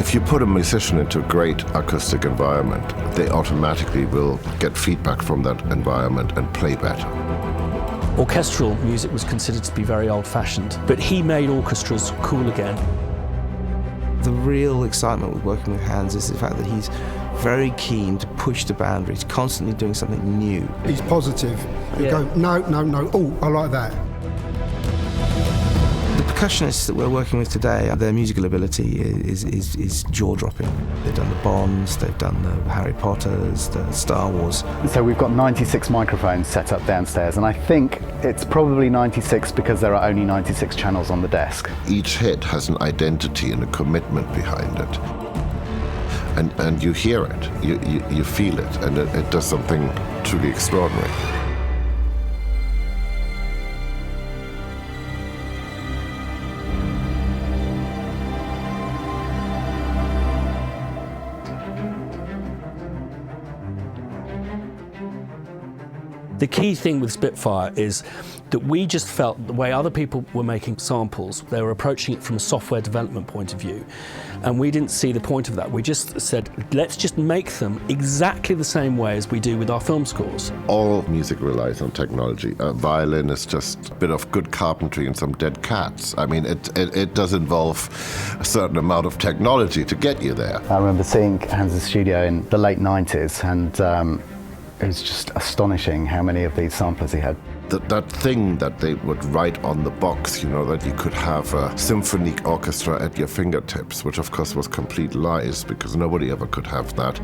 If you put a musician into a great acoustic environment, they automatically will get feedback from that environment and play better. Orchestral music was considered to be very old-fashioned, but he made orchestras cool again. The real excitement with working with Hans is the fact that he's very keen to push the boundaries, constantly doing something new. He's positive. He'll go, no, no, no, oh, I like that. The percussionists that we're working with today, their musical ability is jaw-dropping. They've done the Bonds, they've done the Harry Potters, the Star Wars. So we've got 96 microphones set up downstairs, and I think it's probably 96 because there are only 96 channels on the desk. Each hit has an identity and a commitment behind it. And you hear it, you feel it, and it does something truly extraordinary. The key thing with Spitfire is that we just felt the way other people were making samples, they were approaching it from a software development point of view, and we didn't see the point of that. We just said, let's just make them exactly the same way as we do with our film scores. All music relies on technology. A violin is just a bit of good carpentry and some dead cats. I mean, it does involve a certain amount of technology to get you there. I remember seeing Hans' studio in the late 90s, and it was just astonishing how many of these samplers he had. That thing that they would write on the box, you know, that you could have a symphonic orchestra at your fingertips, which of course was complete lies because nobody ever could have that,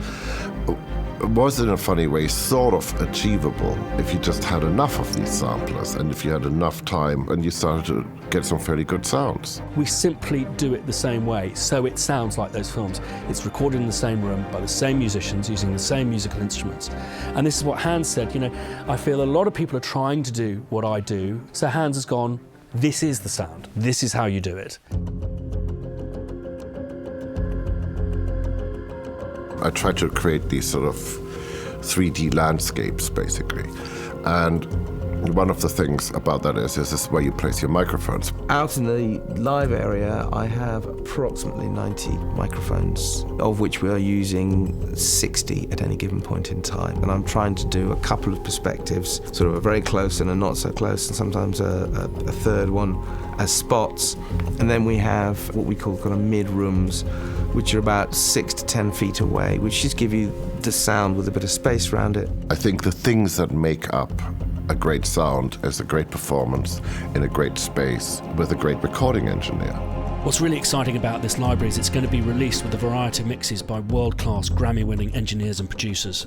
was in a funny way sort of achievable if you just had enough of these samplers and if you had enough time and you started to get some fairly good sounds. We simply do it the same way, so it sounds like those films. It's recorded in the same room by the same musicians using the same musical instruments. And this is what Hans said, you know, I feel a lot of people are trying to do what I do, so Hans has gone, this is the sound, this is how you do it. I tried to create these sort of 3D landscapes, basically. And one of the things about that is this is where you place your microphones. Out in the live area, I have approximately 90 microphones, of which we are using 60 at any given point in time. And I'm trying to do a couple of perspectives, sort of a very close and a not so close, and sometimes a third one as spots. And then we have what we call kind of mid-rooms, which are about 6 to 10 feet away, which just give you the sound with a bit of space around it. I think the things that make up a great sound is a great performance in a great space with a great recording engineer. What's really exciting about this library is it's going to be released with a variety of mixes by world-class Grammy-winning engineers and producers.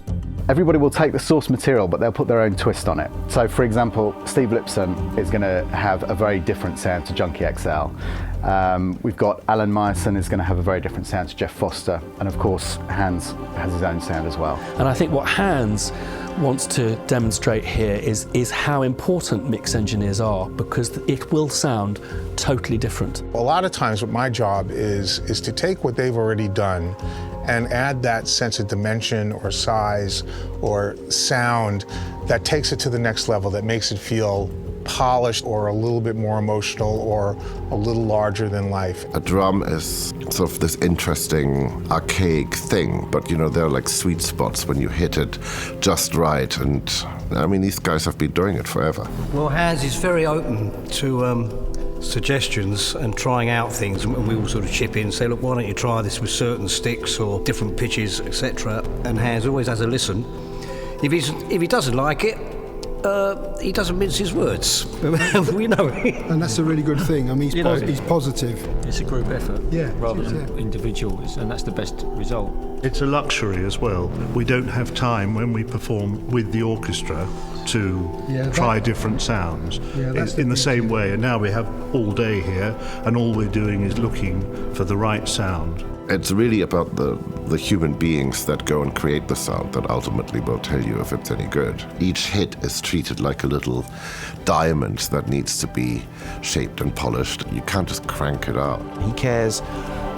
Everybody will take the source material, but they'll put their own twist on it. So, for example, Steve Lipson is going to have a very different sound to Junkie XL. We've got Alan Meyerson is going to have a very different sound to Jeff Foster, and of course, Hans has his own sound as well. And I think what Hans wants to demonstrate here is how important mix engineers are, because it will sound totally different. A lot of times what my job is to take what they've already done and add that sense of dimension or size or sound that takes it to the next level, that makes it feel polished or a little bit more emotional or a little larger than life. A drum is sort of this interesting archaic thing, but you know, there are like sweet spots when you hit it just right, and I mean, these guys have been doing it forever. Well, Hans is very open to suggestions and trying out things, and we all sort of chip in and say, look, why don't you try this with certain sticks or different pitches, etc. And Hans always has a listen. If he doesn't like it, he doesn't mince his words. We know it. And that's a really good thing. I mean, he's positive. It's a group effort rather than individuals, and that's the best result. It's a luxury as well. We don't have time when we perform with the orchestra to try different sounds in the same way. And now we have all day here, and all we're doing is looking for the right sound. It's really about the human beings that go and create the sound that ultimately will tell you if it's any good. Each hit is treated like a little diamond that needs to be shaped and polished. You can't just crank it out. He cares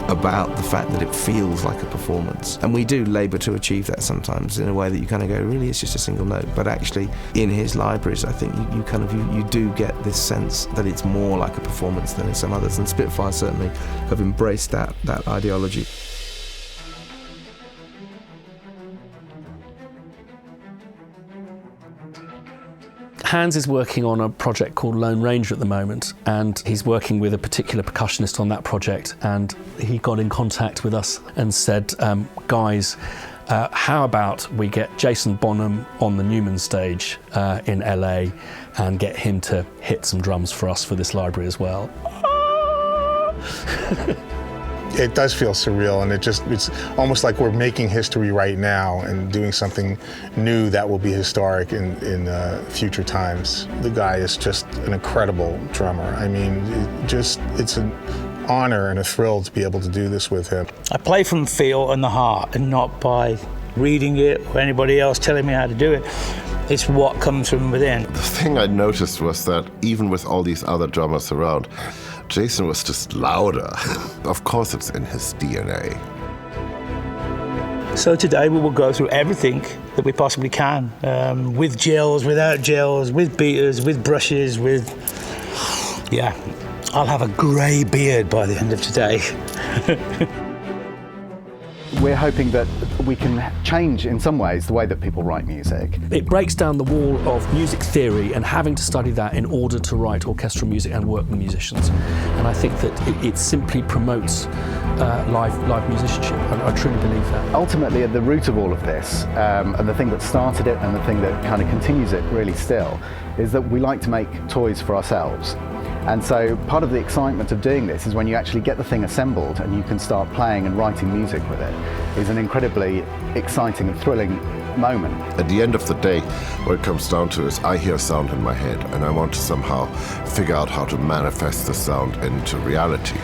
about the fact that it feels like a performance. And we do labour to achieve that sometimes in a way that you kind of go, really, it's just a single note. But actually, in his libraries, I think you do get this sense that it's more like a performance than in some others. And Spitfire certainly have embraced that ideology. Hans is working on a project called Lone Ranger at the moment, and he's working with a particular percussionist on that project, and he got in contact with us and said, guys, how about we get Jason Bonham on the Newman stage in LA and get him to hit some drums for us for this library as well. It does feel surreal, and it's almost like we're making history right now and doing something new that will be historic in future times. The guy is just an incredible drummer. I mean, it's an honor and a thrill to be able to do this with him. I play from feel and the heart, and not by reading it or anybody else telling me how to do it. It's what comes from within. The thing I noticed was that even with all these other drummers around, Jason was just louder. Of course it's in his DNA. So today we will go through everything that we possibly can, with gels, without gels, with beaters, with brushes, yeah, I'll have a grey beard by the end of today. We're hoping that we can change in some ways the way that people write music. It breaks down the wall of music theory and having to study that in order to write orchestral music and work with musicians. And I think that it simply promotes live musicianship. I truly believe that. Ultimately, at the root of all of this, and the thing that started it and the thing that kind of continues it really still, is that we like to make toys for ourselves. And so part of the excitement of doing this is when you actually get the thing assembled and you can start playing and writing music with it, is an incredibly exciting and thrilling moment. At the end of the day, what it comes down to is I hear sound in my head and I want to somehow figure out how to manifest the sound into reality.